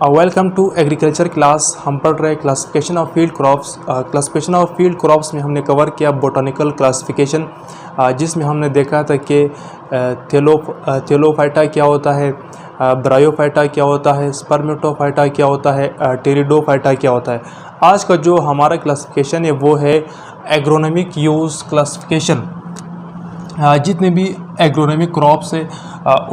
Welcome to agriculture class. हम पढ़ रहे हैं classification of field crops. Classification of field crops में हमने कवर किया बोटानिकल क्लासिफिकेशन, जिसमें हमने देखा था कि थेलोफाइटा क्या होता है, ब्रायोफाइटा क्या होता है, स्पर्मेटोफाइटा क्या होता है, टेरिडोफाइटा क्या होता है। आज का जो हमारा क्लासिफिकेशन है वो है एग्रोनॉमिक यूज़ क्लासिफिकेशन। जितने भी एग्रोनॉमिक क्रॉप्स है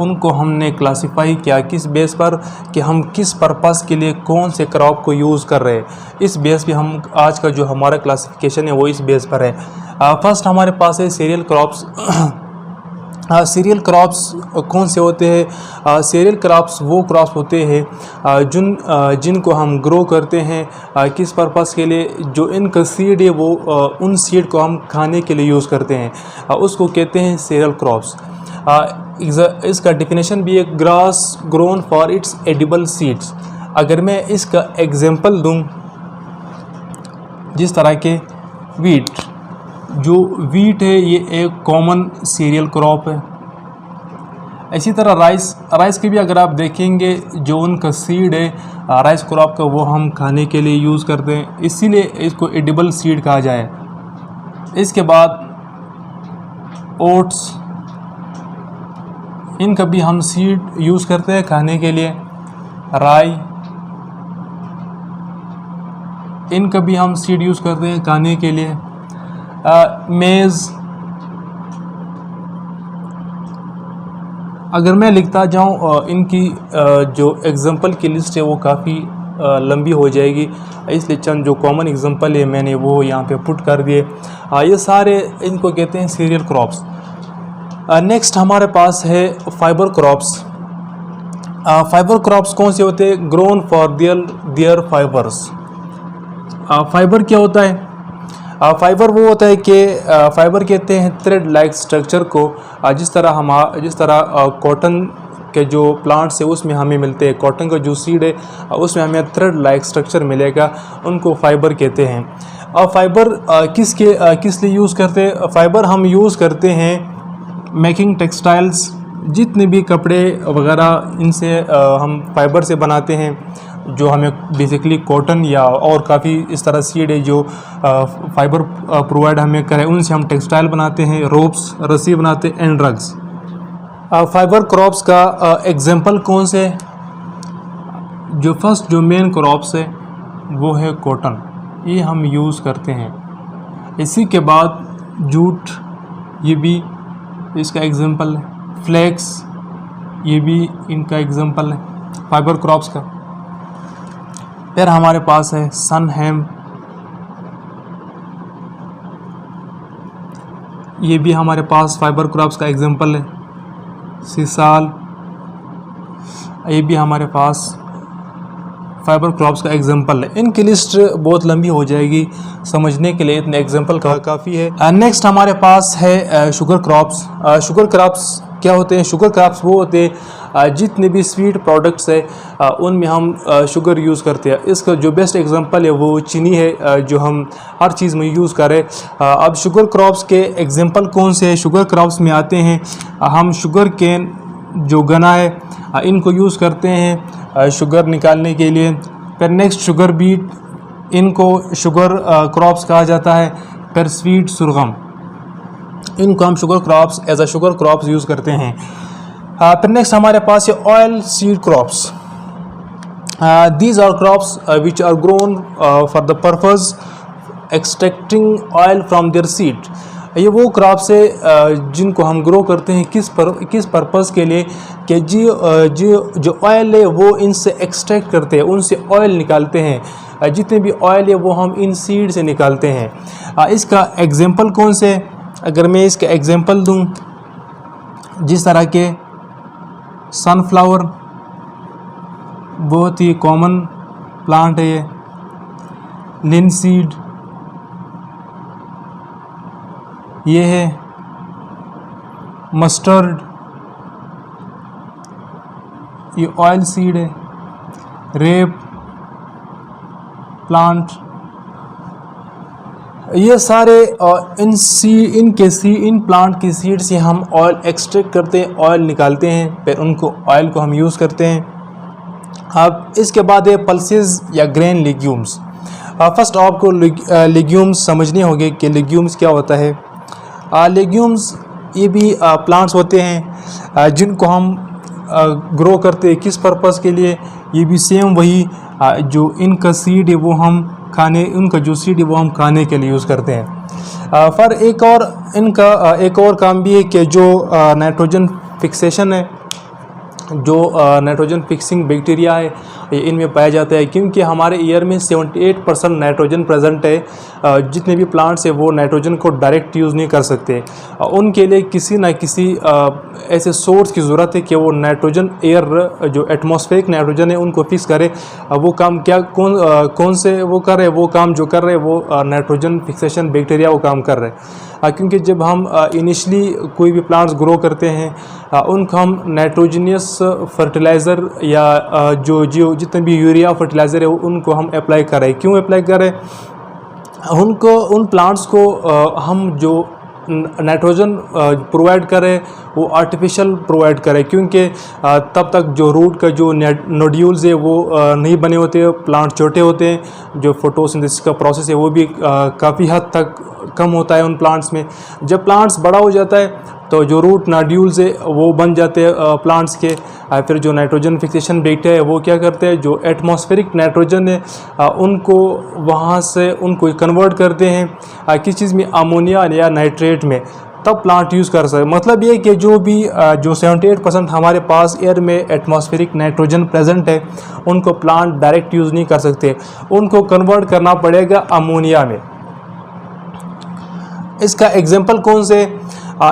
उनको हमने क्लासिफाई किया किस बेस पर कि हम किस पर्पस के लिए कौन से क्रॉप को यूज़ कर रहे हैं। इस बेस पे हम आज का जो हमारा क्लासिफिकेशन है वो इस बेस पर है। फर्स्ट हमारे पास है सीरियल क्रॉप्स। सीरियल क्रॉप्स कौन से होते हैं? सीरियल क्रॉप्स वो क्रॉप्स होते हैं जिनको हम ग्रो करते हैं किस पर्पस के लिए, जो इनका सीड है वो उन सीड को हम खाने के लिए यूज़ करते हैं, उसको कहते हैं सीरियल क्रॉप्स। इसका डेफिनेशन भी है grass grown for its edible seeds. अगर मैं इसका एग्जांपल दूं, जिस तरह के वीट, जो वीट है ये एक कॉमन सीरियल क्रॉप है। इसी तरह राइस की भी अगर आप देखेंगे जो उनका सीड है राइस क्रॉप का वो हम खाने के लिए यूज़ करते हैं, इसीलिए इसको एडिबल सीड कहा जाए। इसके बाद ओट्स, इनका भी हम सीड यूज़ करते हैं खाने के लिए। राई, इनका भी हम सीड यूज़ करते हैं खाने के लिए। मेज़, अगर मैं लिखता जाऊं इनकी जो एग्जांपल की लिस्ट है वो काफ़ी लंबी हो जाएगी, इसलिए चंद जो कॉमन एग्जांपल है मैंने वो यहाँ पे पुट कर दिए। ये सारे इनको कहते हैं सीरियल क्रॉप्स। नेक्स्ट हमारे पास है फाइबर क्रॉप्स। फाइबर क्रॉप्स कौन से होते हैं? Grown for their fibres. Fibre क्या होता है? फाइबर वो होता है कि फाइबर कहते हैं थ्रेड लाइक स्ट्रक्चर को, जिस तरह कॉटन के जो प्लांट्स है उसमें हमें मिलते हैं, कॉटन का जो सीड है उसमें हमें थ्रेड लाइक स्ट्रक्चर मिलेगा, उनको फाइबर कहते हैं। और फाइबर किस लिए यूज़ करते हैं? फाइबर हम यूज़ करते हैं मेकिंग टेक्सटाइल्स, जितने भी कपड़े वगैरह इनसे हम फाइबर से बनाते हैं, जो हमें बेसिकली कॉटन या और काफ़ी इस तरह सीड है जो फाइबर प्रोवाइड हमें करे, उनसे हम टेक्सटाइल बनाते हैं, रोप्स, रस्सी बनाते हैं एंड रग्स। फाइबर क्रॉप्स का एग्जांपल कौन से? जो फर्स्ट जो मेन क्रॉप्स है वो है कॉटन, ये हम यूज़ करते हैं। इसी के बाद जूट, ये भी इसका एग्जांपल है। फ्लेक्स, ये भी इनका एग्जांपल है फाइबर क्रॉप्स का। फिर हमारे पास है सन हेम्प, ये भी हमारे पास फाइबर क्रॉप्स का एग्जांपल है। सिसाल, ये भी हमारे पास फाइबर क्रॉप्स का एग्जांपल है। इनकी लिस्ट बहुत लंबी हो जाएगी, समझने के लिए इतने एग्जांपल काफ़ी है। नेक्स्ट हमारे पास है शुगर क्रॉप्स। शुगर क्रॉप्स क्या होते हैं? शुगर क्रॉप्स वो होते हैं जितने भी स्वीट प्रोडक्ट्स है उनमें हम शुगर यूज़ करते हैं। इसका जो बेस्ट एग्जांपल है वो चीनी है, जो हम हर चीज़ में यूज़ करें। अब शुगर क्रॉप्स के एग्जांपल कौन से हैं? शुगर क्रॉप्स में आते हैं हम शुगर केन, जो गन्ना है, इनको यूज़ करते हैं शुगर निकालने के लिए। फिर नेक्स्ट शुगर बीट, इनको शुगर क्रॉप्स कहा जाता है। फिर स्वीट सुरगम, इनको हम sugar crops as a sugar crops use करते हैं। फिर नेक्स्ट हमारे पास है oil seed crops. These are crops which are grown for the purpose extracting oil from their seed. ये वो क्रॉप्स है जिनको हम ग्रो करते हैं किस पर्पज़ के लिए कि जो ऑयल है वो इनसे एक्सट्रैक्ट करते हैं, उनसे ऑयल निकालते हैं। जितने भी ऑयल है वो हम इन सीड से निकालते हैं। इसका एग्जांपल कौन से? अगर मैं इसका एग्जांपल दूं, जिस तरह के सनफ्लावर, बहुत ही कॉमन प्लांट है ये। लिनसीड, ये है मस्टर्ड, ये ऑयल सीड है। रेप प्लांट, ये सारे इन प्लांट की सीड से हम ऑयल एक्सट्रैक्ट करते हैं, ऑयल निकालते हैं, फिर ऑयल को हम यूज़ करते हैं। अब इसके बाद है पल्सेस या ग्रेन लेग्यूम्स। फर्स्ट आपको लेग्यूम्स समझने होंगे कि लेग्यूम्स क्या होता है। लेग्यूम्स ये भी प्लांट्स होते हैं जिनको हम ग्रो करते हैं किस पर्पस के लिए। ये भी सेम वही जो इनका सीड है वो हम उनका जो सीड है वो हम खाने के लिए यूज़ करते हैं। पर एक और काम भी है कि जो नाइट्रोजन फिक्सेशन है, जो नाइट्रोजन फिक्सिंग बैक्टीरिया है ये इनमें पाया जाता है, क्योंकि हमारे एयर में 78% नाइट्रोजन प्रेजेंट है। जितने भी प्लांट्स हैं वो नाइट्रोजन को डायरेक्ट यूज़ नहीं कर सकते। उनके लिए किसी ना किसी ऐसे सोर्स की ज़रूरत है कि वो नाइट्रोजन एयर जो एटमॉस्फेरिक नाइट्रोजन है उनको फिक्स करे। वो काम कौन से वो कर रहे, वो काम जो कर रहे वो नाइट्रोजन फिक्सेशन बैक्टीरिया वो काम कर रहे। क्योंकि जब हम इनिशली कोई भी प्लांट्स ग्रो करते हैं उनको हम नाइट्रोजनियस फर्टिलाइज़र या जो जितने भी यूरिया फर्टिलाइज़र है उनको हम अप्लाई करें। क्यों अप्लाई करें? उन प्लांट्स को हम जो नाइट्रोजन प्रोवाइड करें वो आर्टिफिशियल प्रोवाइड करें, क्योंकि तब तक जो रूट का जो नोड्यूल्स है वो नहीं बने होते, प्लांट छोटे होते हैं, जो फोटोसिंथेसिस का प्रोसेस है वो भी काफ़ी हद तक कम होता है उन प्लांट्स में। जब प्लांट्स बड़ा हो जाता है तो जो रूट नोड्यूल्स है वो बन जाते हैं प्लांट्स के। फिर जो नाइट्रोजन फिक्सेशन बैक्टीरिया है वो क्या करते हैं, जो एटमॉस्फेरिक नाइट्रोजन है उनको वहाँ से उनको कन्वर्ट करते हैं किस चीज़ में, अमोनिया या नाइट्रेट में, तब प्लांट यूज़ कर सकते। मतलब ये कि जो 78% हमारे पास एयर में एटमॉस्फेरिक नाइट्रोजन प्रेजेंट है उनको प्लांट डायरेक्ट यूज़ नहीं कर सकते, उनको कन्वर्ट करना पड़ेगा अमोनिया में। इसका एग्जांपल कौन से,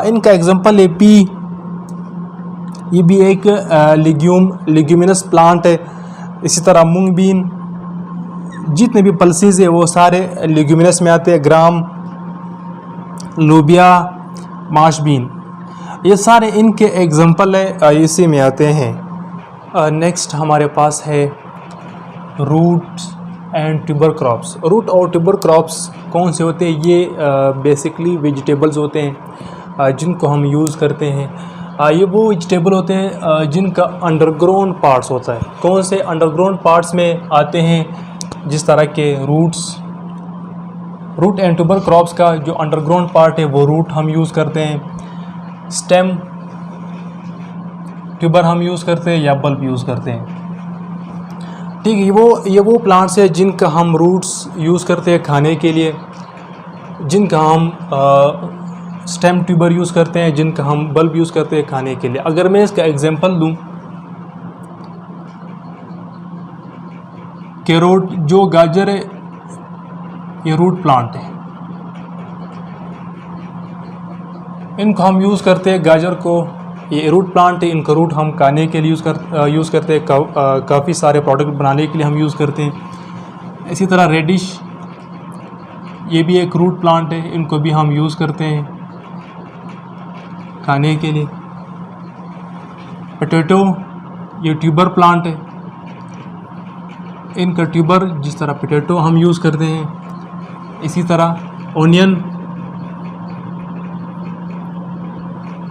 इनका एग्जांपल है पी। ये भी एक लेग्यूमिनस प्लांट है। इसी तरह मूंग बीन, जितने भी पल्सेस है वो सारे लेग्यूमिनस में आते हैं। ग्राम, लोबिया, माश बीन, ये सारे इनके एग्जांपल है, इसी में आते हैं। नेक्स्ट हमारे पास है roots and tuber crops. Root और ट्यूबर क्रॉप्स कौन से होते हैं? ये बेसिकली वेजिटेबल्स होते हैं जिनको हम यूज़ करते हैं। ये वो वेजिटेबल होते हैं जिनका अंडरग्राउंड पार्ट्स होता है। कौन से अंडरग्राउंड पार्ट्स में आते हैं? जिस तरह के रूट एंड ट्यूबर क्रॉप्स का जो अंडरग्राउंड पार्ट है वो रूट हम यूज़ करते हैं, स्टेम ट्यूबर हम यूज़ करते हैं या बल्ब यूज़ करते हैं। ठीक है, ये वो प्लांट्स है जिनका हम रूट्स यूज़ करते हैं खाने के लिए, जिनका हम स्टेम ट्यूबर यूज़ करते हैं, जिनका हम बल्ब यूज़ करते हैं खाने के लिए। अगर मैं इसका एग्जांपल दूं कि जो गाजर है ये रूट प्लांट है, इनको हम यूज़ करते हैं, गाजर को, ये रूट प्लांट है, इनका रूट हम खाने के लिए यूज़ करते हैं, काफ़ी सारे प्रोडक्ट बनाने के लिए हम यूज़ करते हैं। इसी तरह रेडिश, ये भी एक रूट प्लांट है, इनको भी हम यूज़ करते हैं खाने के लिए। पोटैटो, ये ट्यूबर प्लांट है, इनका ट्यूबर जिस तरह पोटैटो हम यूज़ करते हैं। इसी तरह ओनियन,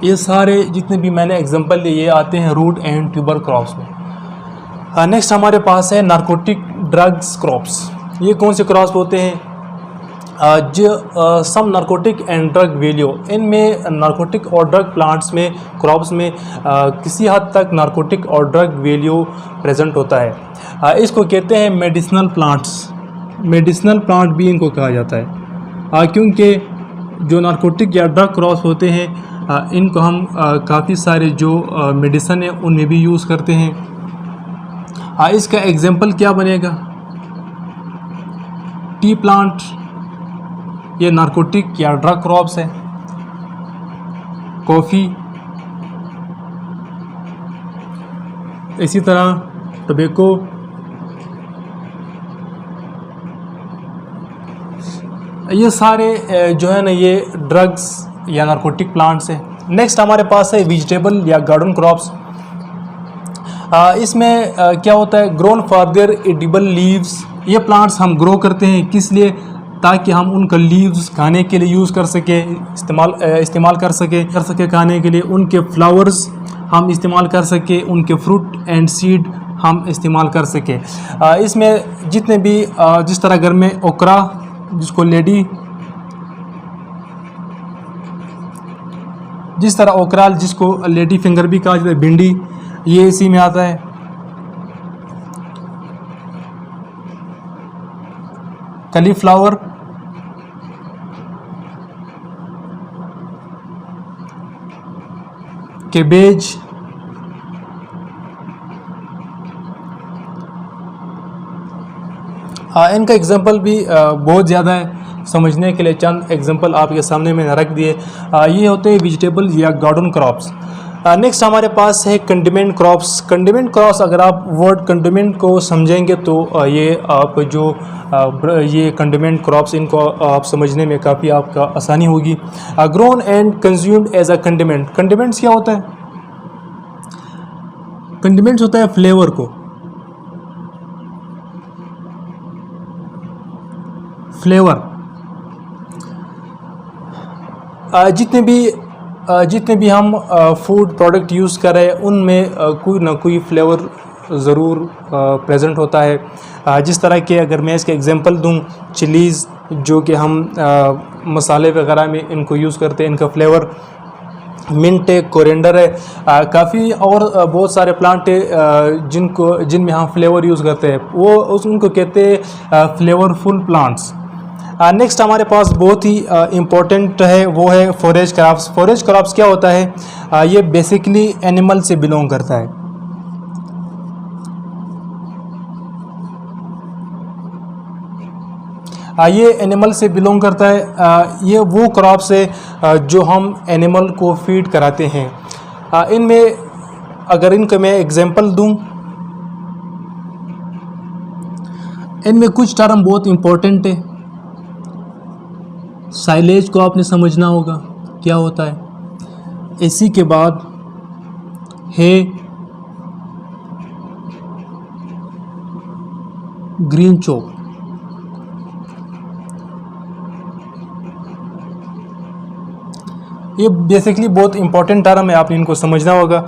ये सारे जितने भी मैंने एग्जांपल लिए ये आते हैं रूट एंड ट्यूबर क्रॉप्स में। नेक्स्ट हमारे पास है नारकोटिक ड्रग्स क्रॉप्स। ये कौन से क्रॉप्स होते हैं? जो सम नारकोटिक एंड ड्रग वैल्यू, इनमें नारकोटिक और ड्रग प्लांट्स में, क्रॉप्स में किसी हद तक नारकोटिक और ड्रग वैल्यू प्रेजेंट होता है। इसको कहते हैं मेडिसिनल प्लांट्स। मेडिसिनल प्लांट भी इनको कहा जाता है क्योंकि जो नारकोटिक या ड्रग क्रॉप्स होते हैं इनको हम काफ़ी सारे जो मेडिसिन है उनमें भी यूज़ करते हैं। इसका एग्जांपल क्या बनेगा? टी प्लांट, ये नारकोटिक या ड्रग क्रॉप्स है। कॉफ़ी, इसी तरह टोबैको, ये सारे जो है ना ये ड्रग्स या नारकोटिक प्लांट्स है। नेक्स्ट हमारे पास है वेजिटेबल या गार्डन क्रॉप्स। इसमें क्या होता है? Grown for their edible leaves. ये प्लांट्स हम ग्रो करते हैं किस लिए? ताकि हम उनका लीव्स खाने के लिए यूज़ कर सके, इस्तेमाल कर सके खाने के लिए। उनके फ्लावर्स हम इस्तेमाल कर सके, उनके फ्रूट एंड सीड हम इस्तेमाल कर सकें। इसमें जितने भी जिस तरह घर में ओकरा, जिसको लेडी, जिस तरह ओकराल जिसको लेडी फिंगर भी कहा जाता है, भिंडी, ये इसी में आता है। कलीफ्लावर, कैबेज, इनका एग्जांपल भी बहुत ज़्यादा है, समझने के लिए चंद एग्जांपल आपके सामने मैंने रख दिए। ये होते हैं वेजिटेबल या गार्डन क्रॉप्स। नेक्स्ट हमारे पास है कंडिमेंट क्रॉप्स। कंडिमेंट क्रॉप्स, अगर आप वर्ड कंडिमेंट को समझेंगे तो ये आप जो ये कंडिमेंट क्रॉप्स, इनको आप समझने में काफ़ी आपका आसानी होगी। Grown and consumed as a condiment. Condiments क्या होता है? कंडिमेंट्स होता है फ्लेवर को, फ्लेवर जितने भी हम फूड प्रोडक्ट यूज़ कर रहे हैं उनमें कोई ना कोई फ्लेवर ज़रूर प्रेजेंट होता है। जिस तरह के अगर मैं इसके एग्जांपल दूं, चिलीज़ जो कि हम मसाले वगैरह में इनको यूज़ करते हैं, इनका फ्लेवर मिंट है, कोरिएंडर है, काफ़ी और बहुत सारे प्लांट है जिनमें हम फ्लेवर यूज़ करते हैं, उनको कहते हैं फ्लेवरफुल प्लांट्स। नेक्स्ट हमारे पास बहुत ही इम्पोर्टेंट है, वो है फॉरेज क्रॉप्स। फॉरेज क्रॉप्स क्या होता है? ये बेसिकली एनिमल से बिलोंग करता है। ये एनिमल से बिलोंग करता है। ये वो क्रॉप्स है जो हम एनिमल को फीड कराते हैं। इनमें अगर इनका मैं एग्जांपल दूं, इनमें कुछ टर्म बहुत इम्पोर्टेंट है। साइलेज को आपने समझना होगा क्या होता है। इसी के बाद है ग्रीन चॉप। ये बेसिकली बहुत इंपॉर्टेंट टर्म है, आपने इनको समझना होगा।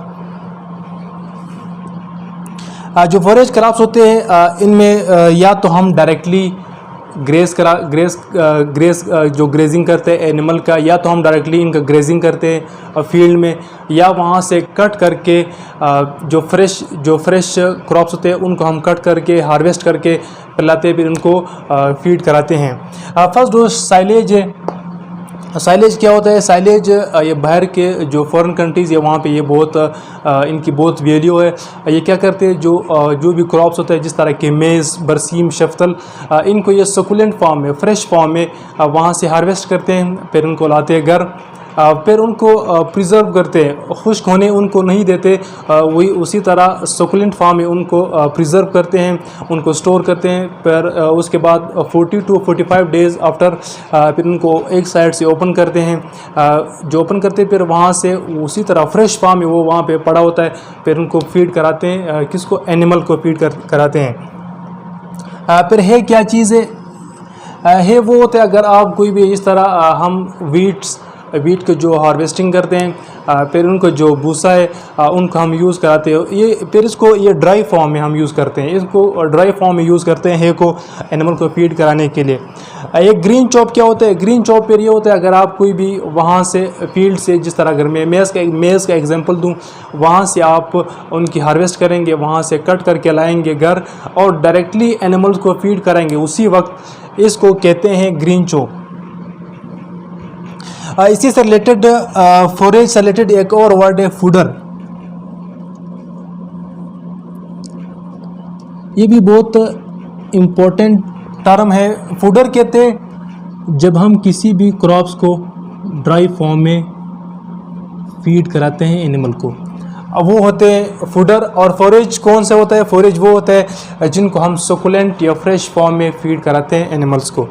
जो फॉरेज क्रॉप्स होते हैं इनमें या तो हम डायरेक्टली ग्रेस जो ग्रेजिंग करते हैं एनिमल का, या तो हम डायरेक्टली इनका ग्रेजिंग करते हैं फील्ड में, या वहाँ से कट करके जो फ्रेश क्रॉप्स होते हैं उनको हम कट करके हार्वेस्ट करके पिलाते हैं, फिर उनको फीड कराते हैं। फर्स्ट जो साइलेज है, साइलेज क्या होता है? साइलेज ये बाहर के जो फॉरेन कंट्रीज़ है वहाँ पे ये बहुत इनकी बहुत वैल्यू है। ये क्या करते हैं, जो भी क्रॉप्स होते हैं जिस तरह के मेज़, बरसीम, शफ्तल, इनको ये सकुलेंट फॉर्म में, फ्रेश फॉर्म में वहाँ से हार्वेस्ट करते हैं, फिर उनको लाते हैं घर, फिर उनको प्रिजर्व करते हैं, खुश्क होने उनको नहीं देते, वही उसी तरह सकुलेंट फॉर्म में उनको प्रिजर्व करते हैं, उनको स्टोर करते हैं। फिर उसके बाद 40 to 45 डेज़ आफ्टर फिर उनको एक साइड से ओपन करते हैं। जो ओपन करते हैं फिर वहाँ से उसी तरह फ्रेश फॉर्म में वो वहाँ पे पड़ा होता है, फिर उनको फीड कराते हैं। किसको? एनिमल को फीड कराते हैं। फिर है क्या चीज़ है वो होता है, अगर आप कोई भी इस तरह हम वीट को जो हार्वेस्टिंग करते हैं, फिर उनको जो भूसा है उनको हम यूज़ कराते हैं, ये फिर इसको ये ड्राई फॉर्म में हम यूज़ करते हैं, इसको ड्राई फॉर्म में यूज़ करते हैं को एनिमल को फीड कराने के लिए। ये ग्रीन चॉप क्या होता है? ग्रीन चॉप फिर ये होता है, अगर आप कोई भी वहाँ से फील्ड से, जिस तरह अगर मैं मेज़ का एग्जांपल दूँ, वहाँ से आप उनकी हार्वेस्ट करेंगे, वहाँ से कट करके लाएंगे घर और डायरेक्टली एनिमल्स को फीड कराएंगे उसी वक्त, इसको कहते हैं ग्रीन चॉप। इसी से रिलेटेड फॉरेज से रिलेटेड एक और वर्ड है फूडर। ये भी बहुत इम्पोर्टेंट टर्म है। फूडर कहते हैं जब हम किसी भी क्रॉप्स को ड्राई फॉर्म में फीड कराते हैं एनिमल को, अब वो होते हैं फूडर। और फॉरेज कौन सा होता है? फॉरेज वो होता है जिनको हम सकुलेंट या फ्रेश फॉर्म में फीड कराते हैं एनिमल्स को।